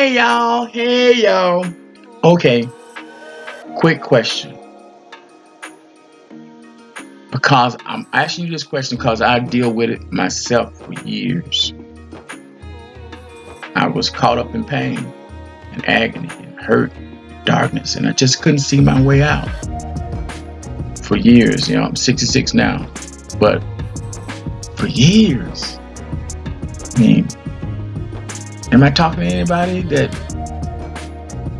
Hey y'all, hey y'all. Okay, quick question. Because I'm asking you this question because I deal with it myself for years. I was caught up in pain and agony and hurt, and darkness, and I just couldn't see my way out for years. I'm 66 now, but for years. I mean, am I talking to anybody that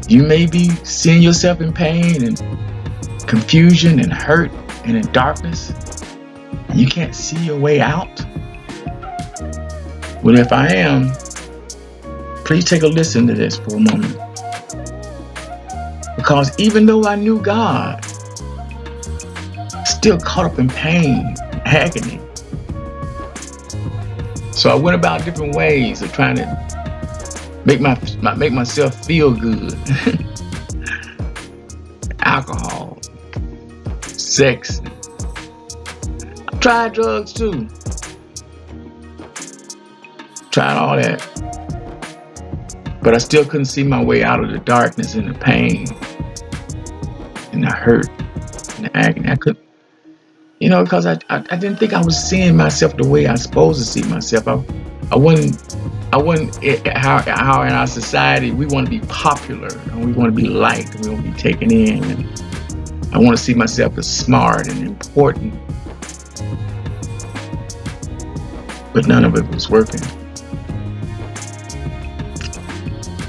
you may be seeing yourself in pain and confusion and hurt and in darkness? You can't see your way out? Well, if I am, please take a listen to this for a moment. Because even though I knew God, still caught up in pain, agony. So I went about different ways of trying to make myself feel good. Alcohol, sex. I tried drugs too. Tried all that. But I still couldn't see my way out of the darkness and the pain and the hurt and the agony. I couldn't, because I didn't think I was seeing myself the way I was supposed to see myself. I wasn't how in our society we want to be popular and we want to be liked and we want to be taken in. And I want to see myself as smart and important. But none of it was working.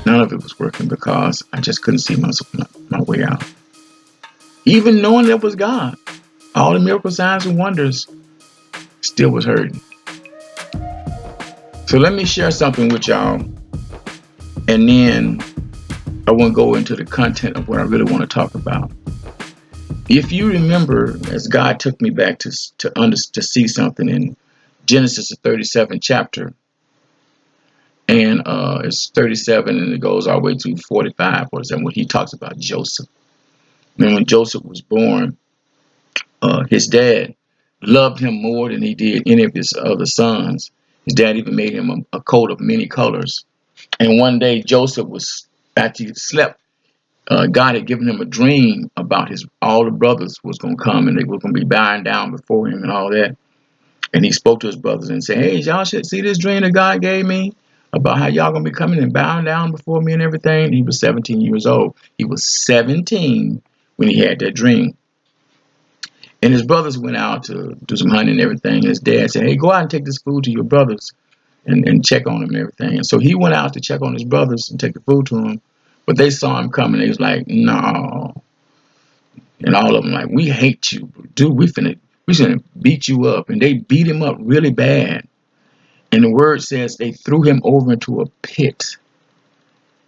None of it was working because I just couldn't see my way out. Even knowing that was God, all the miracle signs and wonders still was hurting. So let me share something with y'all, and then I want to go into the content of what I really want to talk about. If you remember, as God took me back to see something in Genesis the 37th chapter, and it's 37 and it goes all the way to 45, when he talks about Joseph. And when Joseph was born, his dad loved him more than he did any of his other sons. His dad even made him a coat of many colors. And one day Joseph was, after he slept, God had given him a dream about all the brothers was going to come and they were going to be bowing down before him and all that. And he spoke to his brothers and said, hey, y'all should see this dream that God gave me about how y'all going to be coming and bowing down before me and everything. And he was 17 years old. He was 17 when he had that dream. And his brothers went out to do some hunting and everything. His dad said, hey, go out and take this food to your brothers and check on them and everything. And so he went out to check on his brothers and take the food to them. But they saw him coming. They was like, no. And all of them like, we hate you. Dude, we finna beat you up. And they beat him up really bad. And the word says they threw him over into a pit.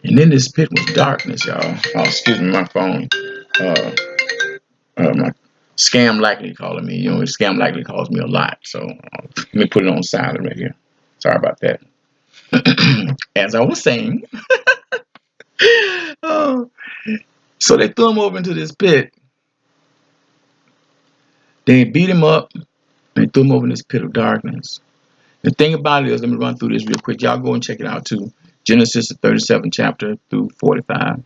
And in this pit was darkness, y'all. Oh, excuse me, my phone. My Scam Likely calling me. Scam Likely calls me a lot. So let me put it on silent right here. Sorry about that. As I was saying. Oh. So they threw him over into this pit. They beat him up. They threw him over in this pit of darkness. The thing about it is, let me run through this real quick. Y'all go and check it out too. Genesis, the 37th chapter through 45.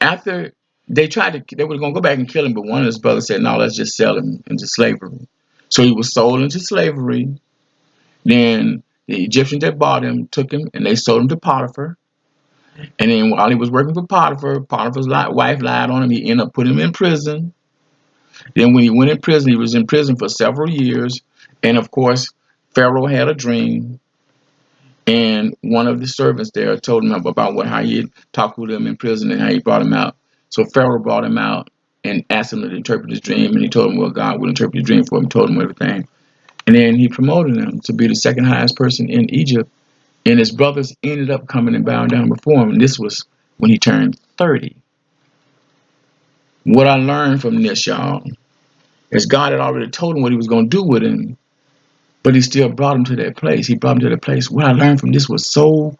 After they were going to go back and kill him, but one of his brothers said, no, let's just sell him into slavery. So he was sold into slavery. Then the Egyptians that bought him took him and they sold him to Potiphar. And then while he was working for Potiphar, Potiphar's wife lied on him. He ended up putting him in prison. Then when he went in prison, he was in prison for several years. And of course, Pharaoh had a dream. And one of the servants there told him about how he had talked with him in prison and how he brought him out. So Pharaoh brought him out and asked him to interpret his dream. And he told him, well, God would interpret his dream for him. He told him everything. And then he promoted him to be the second highest person in Egypt. And his brothers ended up coming and bowing down before him. And this was when he turned 30. What I learned from this, y'all, is God had already told him what he was going to do with him. But he still brought him to that place. He brought him to the place. What I learned from this was so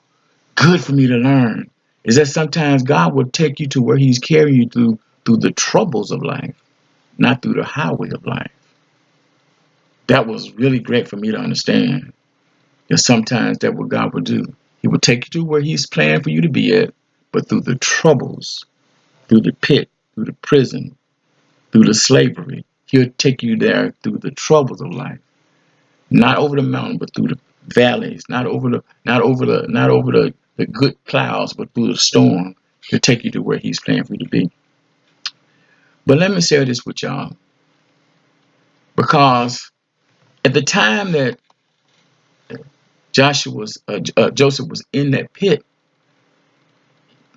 good for me to learn. Is that sometimes God will take you to where he's carrying you through the troubles of life, not through the highway of life. That was really great for me to understand. That sometimes that's what God will do. He will take you to where he's planned for you to be at, but through the troubles, through the pit, through the prison, through the slavery. He'll take you there through the troubles of life. Not over the mountain, but through the valleys, not over the good clouds, but through the storm. He'll take you to where he's planned for you to be. But let me share this with y'all. Because at the time that Joseph was in that pit,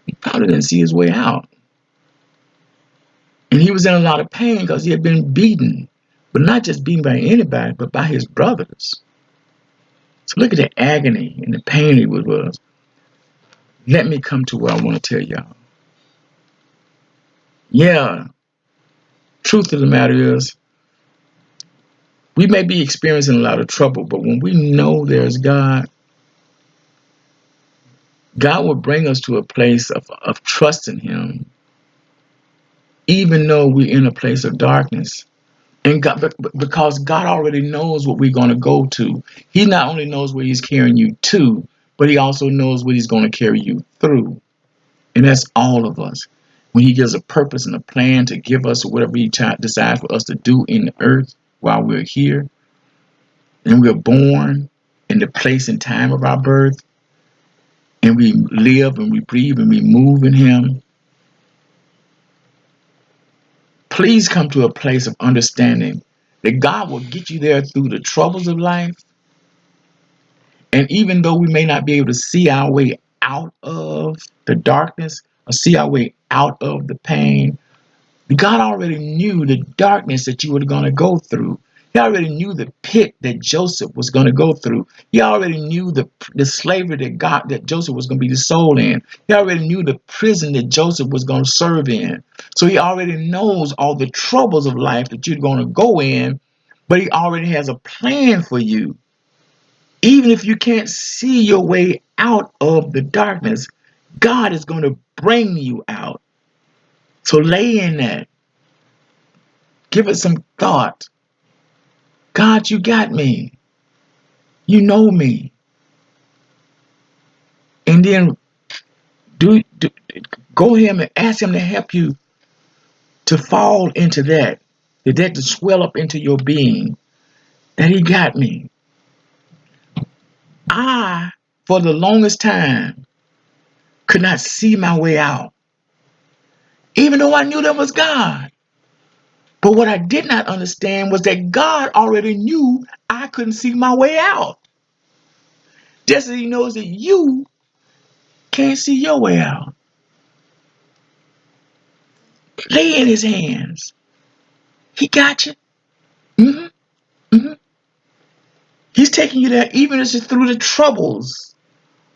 he probably didn't see his way out. And he was in a lot of pain because he had been beaten. But not just beaten by anybody, but by his brothers. So look at the agony and the pain he was. Let me come to what I want to tell y'all. Yeah, truth of the matter is, we may be experiencing a lot of trouble, but when we know there's God, God will bring us to a place of trusting him, even though we're in a place of darkness. And God, because God already knows what we're going to go to. He not only knows where he's carrying you to, but he also knows what he's going to carry you through. And that's all of us. When he gives a purpose and a plan to give us whatever he decides for us to do in the earth while we're here, and we're born in the place and time of our birth, and we live and we breathe and we move in him, please come to a place of understanding that God will get you there through the troubles of life. And even though we may not be able to see our way out of the darkness or see our way out of the pain, God already knew the darkness that you were going to go through. He already knew the pit that Joseph was going to go through. He already knew the slavery that Joseph was going to be sold in. He already knew the prison that Joseph was going to serve in. So he already knows all the troubles of life that you're going to go in, but he already has a plan for you. Even if you can't see your way out of the darkness, God is going to bring you out. So lay in that. Give it some thought. God, you got me. You know me. And then go to him and ask him to help you to fall into that to swell up into your being. That he got me. I, for the longest time, could not see my way out. Even though I knew there was God. But what I did not understand was that God already knew I couldn't see my way out. Just as he knows that you can't see your way out. Lay in his hands. He got you. hmm hmm He's taking you there even as you're through the troubles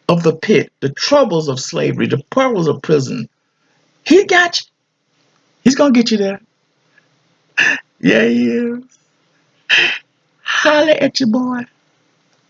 of the pit, the troubles of slavery, the troubles of prison. He got you. He's going to get you there. Yeah, he is. Holler at your boy.